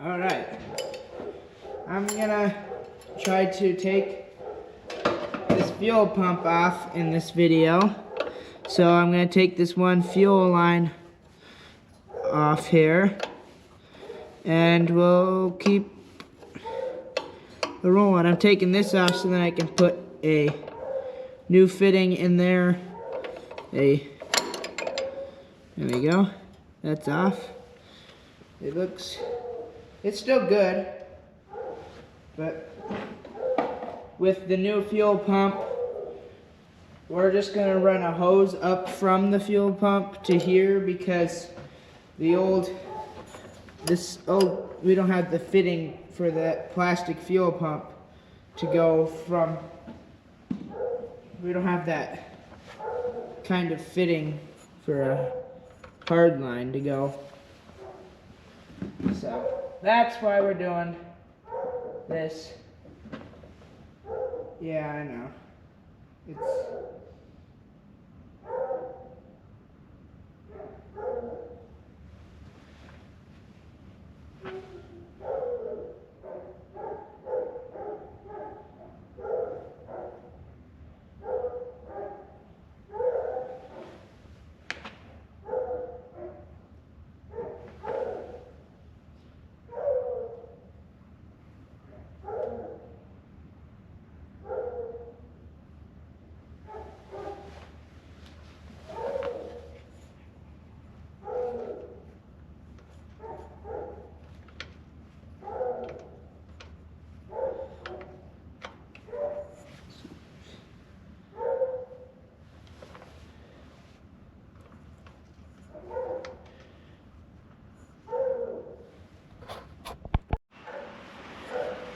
Alright, I'm gonna try to take this fuel pump off in this video. So I'm gonna take this one fuel line off here, and we'll keep rolling. I'm taking this off so that I can put a new fitting in there. There we go. That's off. It's still good, but with the new fuel pump, we're just gonna run a hose up from the fuel pump to here because we don't have the fitting for that plastic fuel pump to go from. We don't have that kind of fitting for a hard line to go. So that's why we're doing this. Yeah, I know.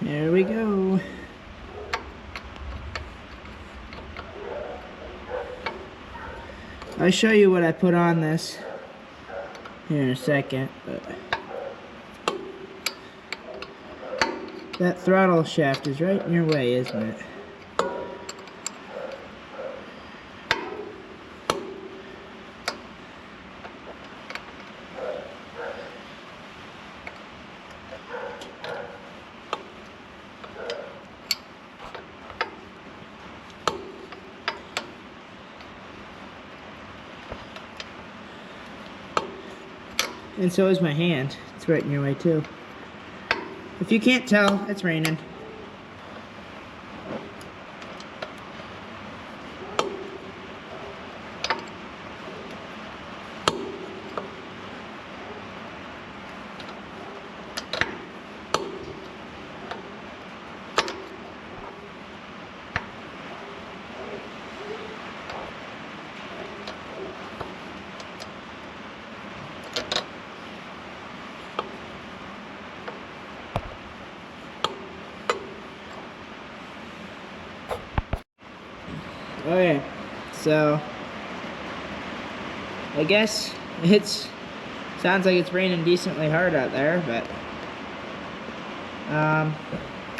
There we go. I'll show you what I put on this here in a second, but that throttle shaft is right in your way, isn't it? And so is my hand. It's right in your way too. If you can't tell, it's raining. Okay, so I guess sounds like it's raining decently hard out there, but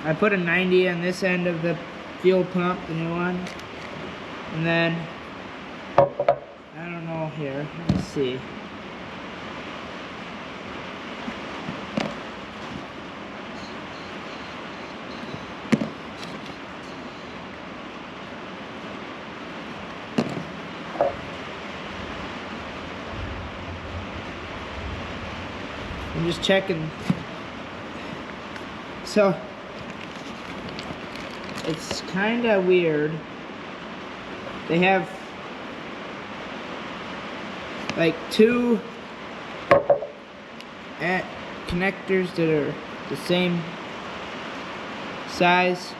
I put a 90 on this end of the fuel pump, the new one, and then I don't know here. Let me see. I'm just checking. So it's kind of weird. They have like two connectors that are the same size,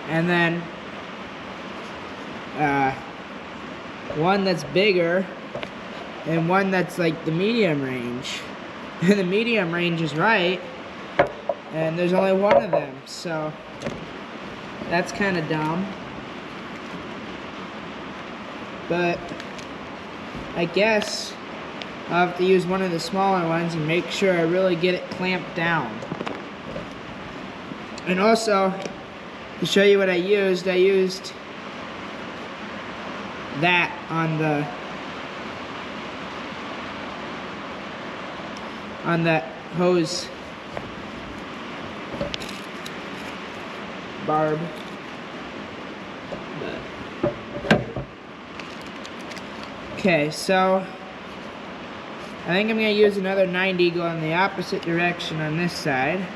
and then one that's bigger and one that's like the medium range. And the medium range is right, and there's only one of them, so that's kind of dumb. But I guess I'll have to use one of the smaller ones and make sure I really get it clamped down. And also, to show you what I used that on the on that hose barb. Okay, so I think I'm going to use another 90 going the opposite direction on this side.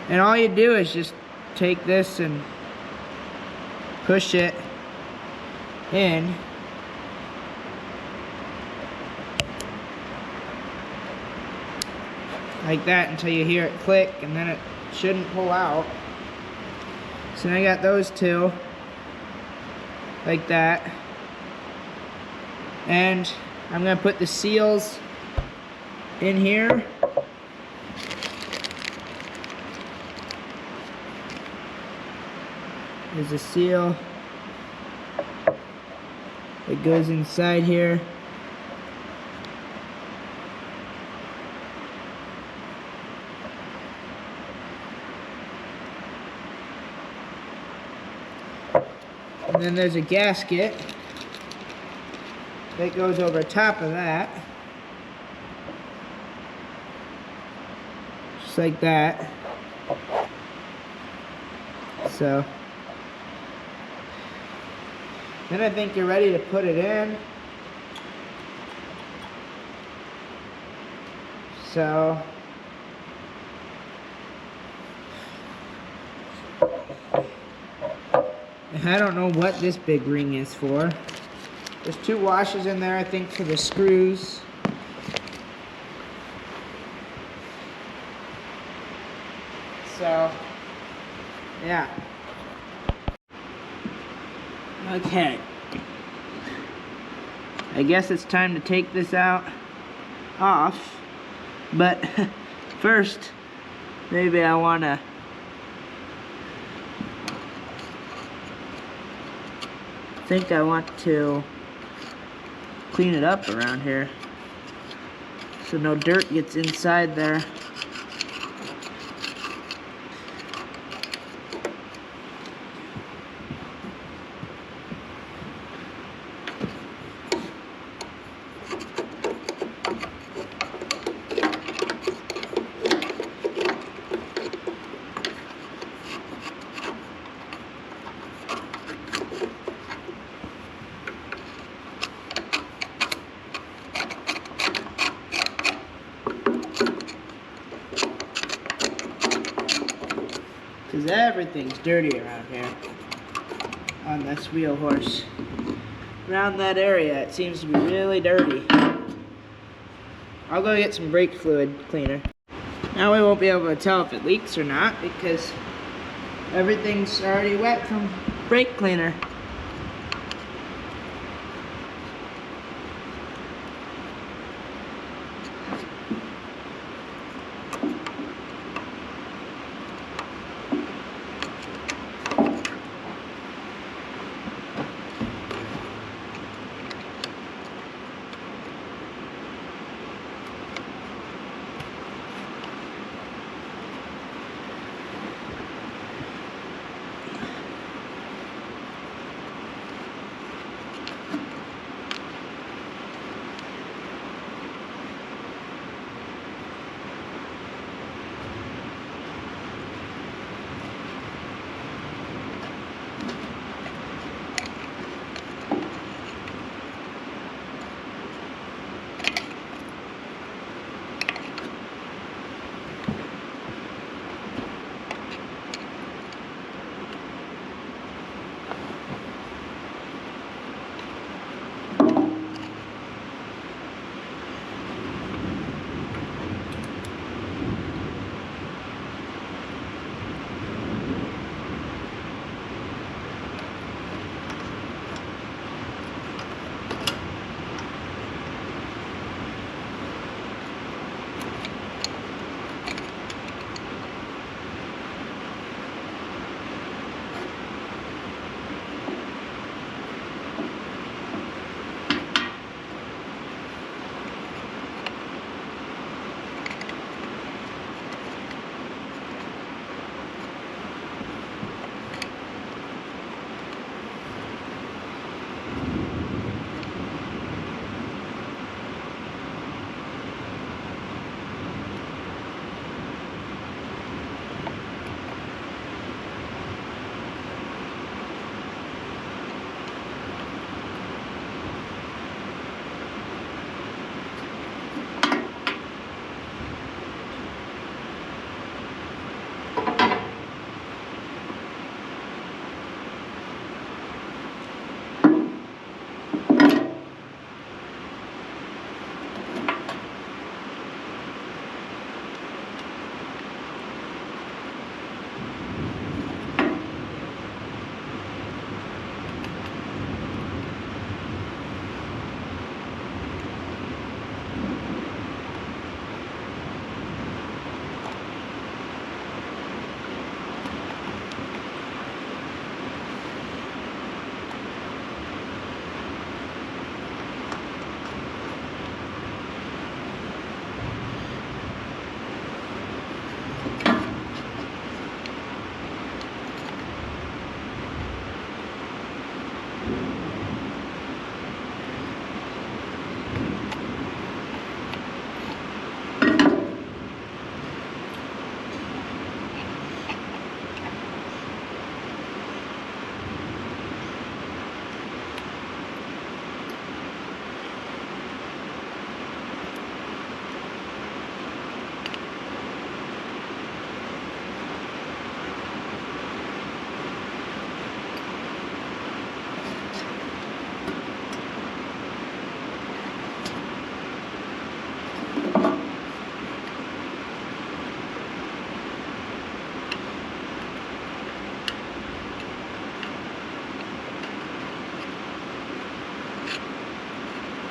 And all you do is just take this and push it in. Like that until you hear it click, and then it shouldn't pull out. So now I got those two. Like that. And I'm going to put the seals in here. There's a seal that goes inside here. And then there's a gasket that goes over top of that. Just like that. So then I think you're ready to put it in. So I don't know what this big ring is for. There's two washers in there, I think, for the screws. So, yeah. Okay. I guess it's time to take this off. But first, maybe I wanna to clean it up around here so no dirt gets inside there. Because everything's dirty around here on this Wheelhorse. Around that area, it seems to be really dirty. I'll go get some brake fluid cleaner. Now we won't be able to tell if it leaks or not because everything's already wet from brake cleaner.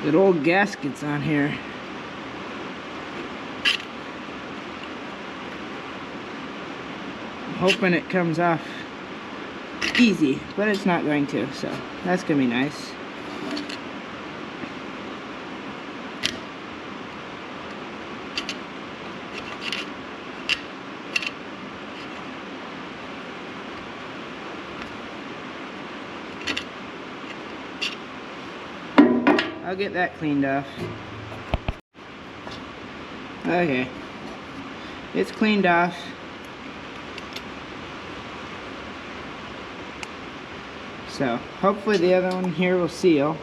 Good old gaskets on here. I'm hoping it comes off easy, but it's not going to, so that's gonna be nice. I'll get that cleaned off. Okay, it's cleaned off. So hopefully the other one here will seal.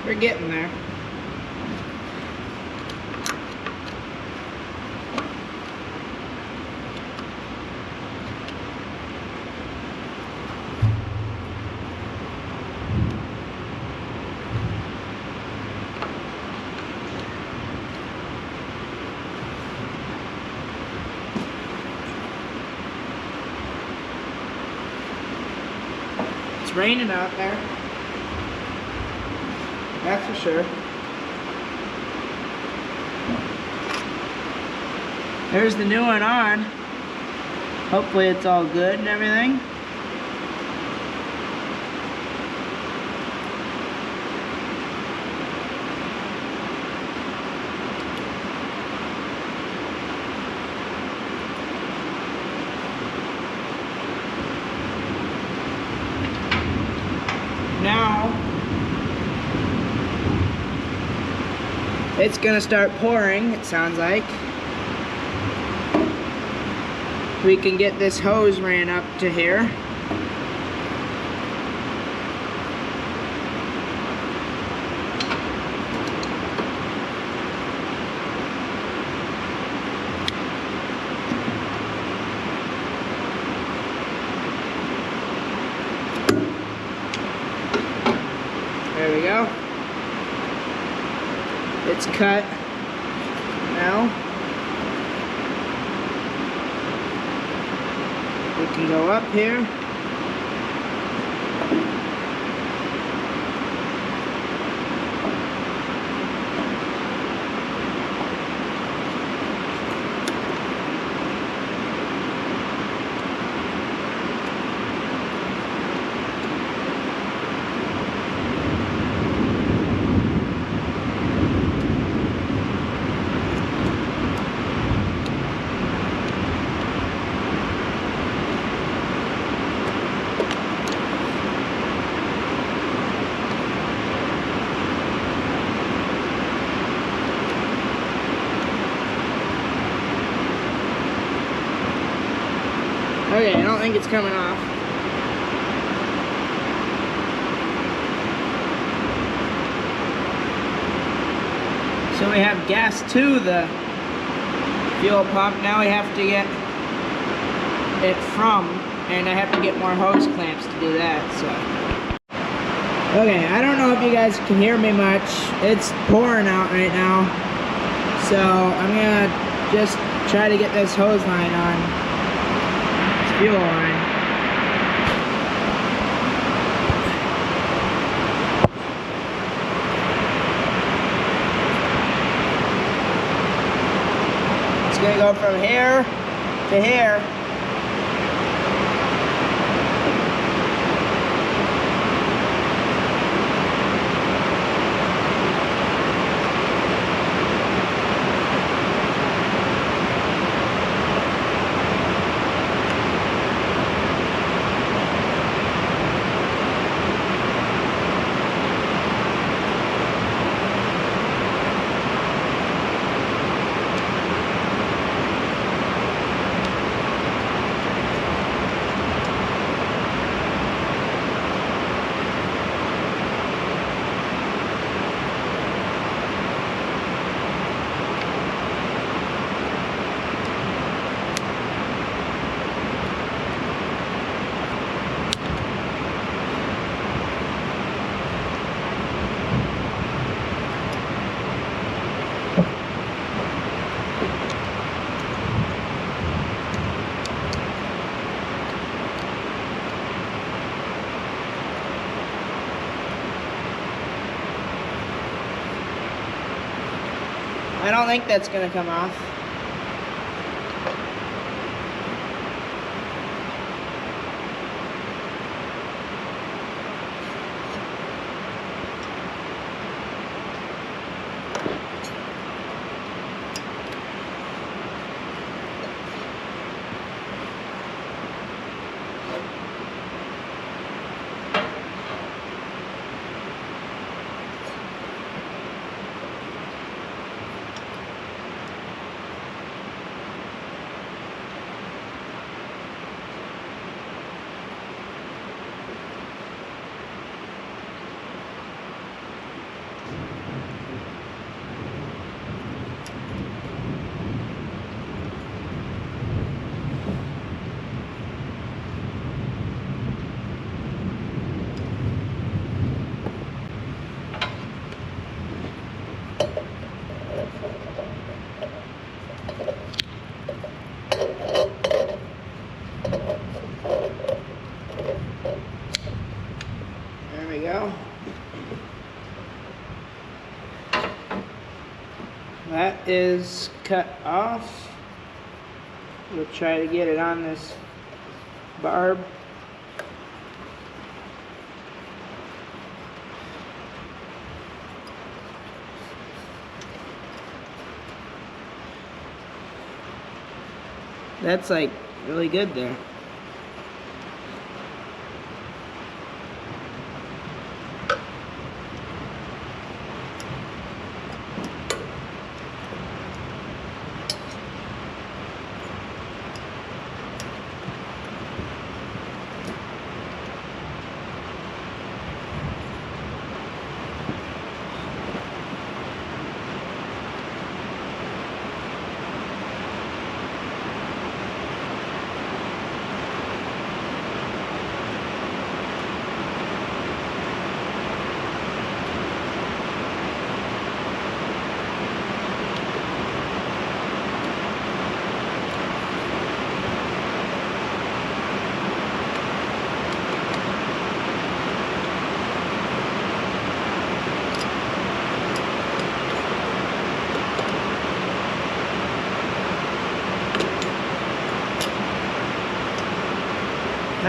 We're getting there. It's raining out there. That's for sure. There's the new one on. Hopefully it's all good and everything. Now it's gonna start pouring, it sounds like. We can get this hose ran up to here. There we go. It's cut now. We can go up here. think it's coming off. So we have gas to the fuel pump. Now we have to get it from, and I have to get more hose clamps to do that, so. Okay, I don't know if you guys can hear me much. It's pouring out right now. So I'm gonna just try to get this hose line on. This fuel line. It's gonna go from here to here. I don't think that's gonna come off. There we go. That is cut off. We'll try to get it on this barb. That's like really good there.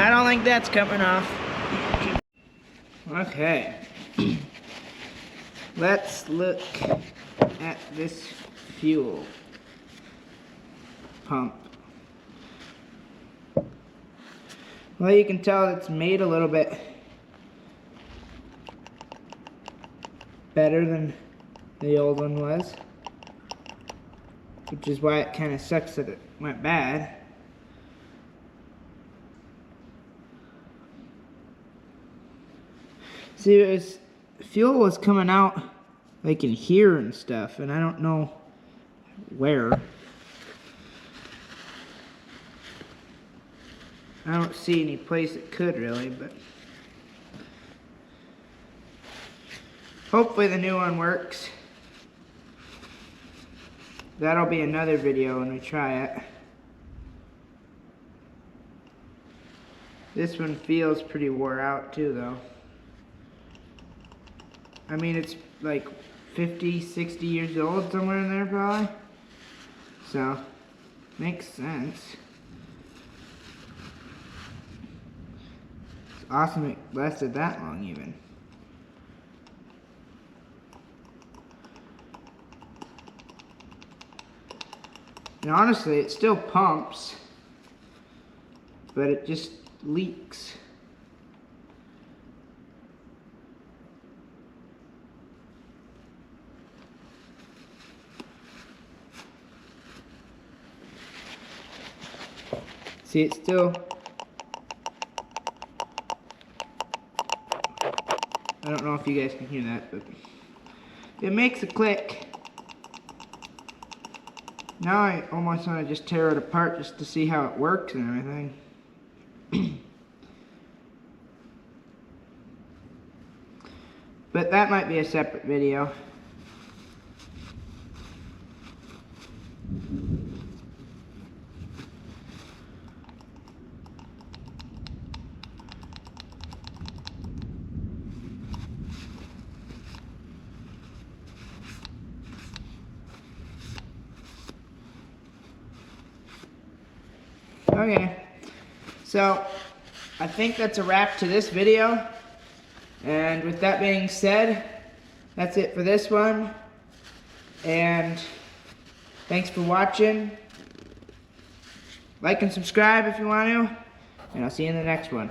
I don't think that's coming off. Okay. Let's look at this fuel pump. Well, you can tell it's made a little bit better than the old one was, which is why it kind of sucks that it went bad. See, fuel was coming out like in here and stuff, and I don't know where. I don't see any place it could really, but hopefully the new one works. That'll be another video when we try it. This one feels pretty wore out too though. I mean, it's like 50, 60 years old, somewhere in there probably. So, makes sense. It's awesome it lasted that long even. And honestly, it still pumps, but it just leaks. See, it's still, I don't know if you guys can hear that, but it makes a click. Now I almost want to just tear it apart just to see how it works and everything. But that might be a separate video. Okay, so I think that's a wrap to this video. And with that being said, that's it for this one. And thanks for watching. Like and subscribe if you want to. And I'll see you in the next one.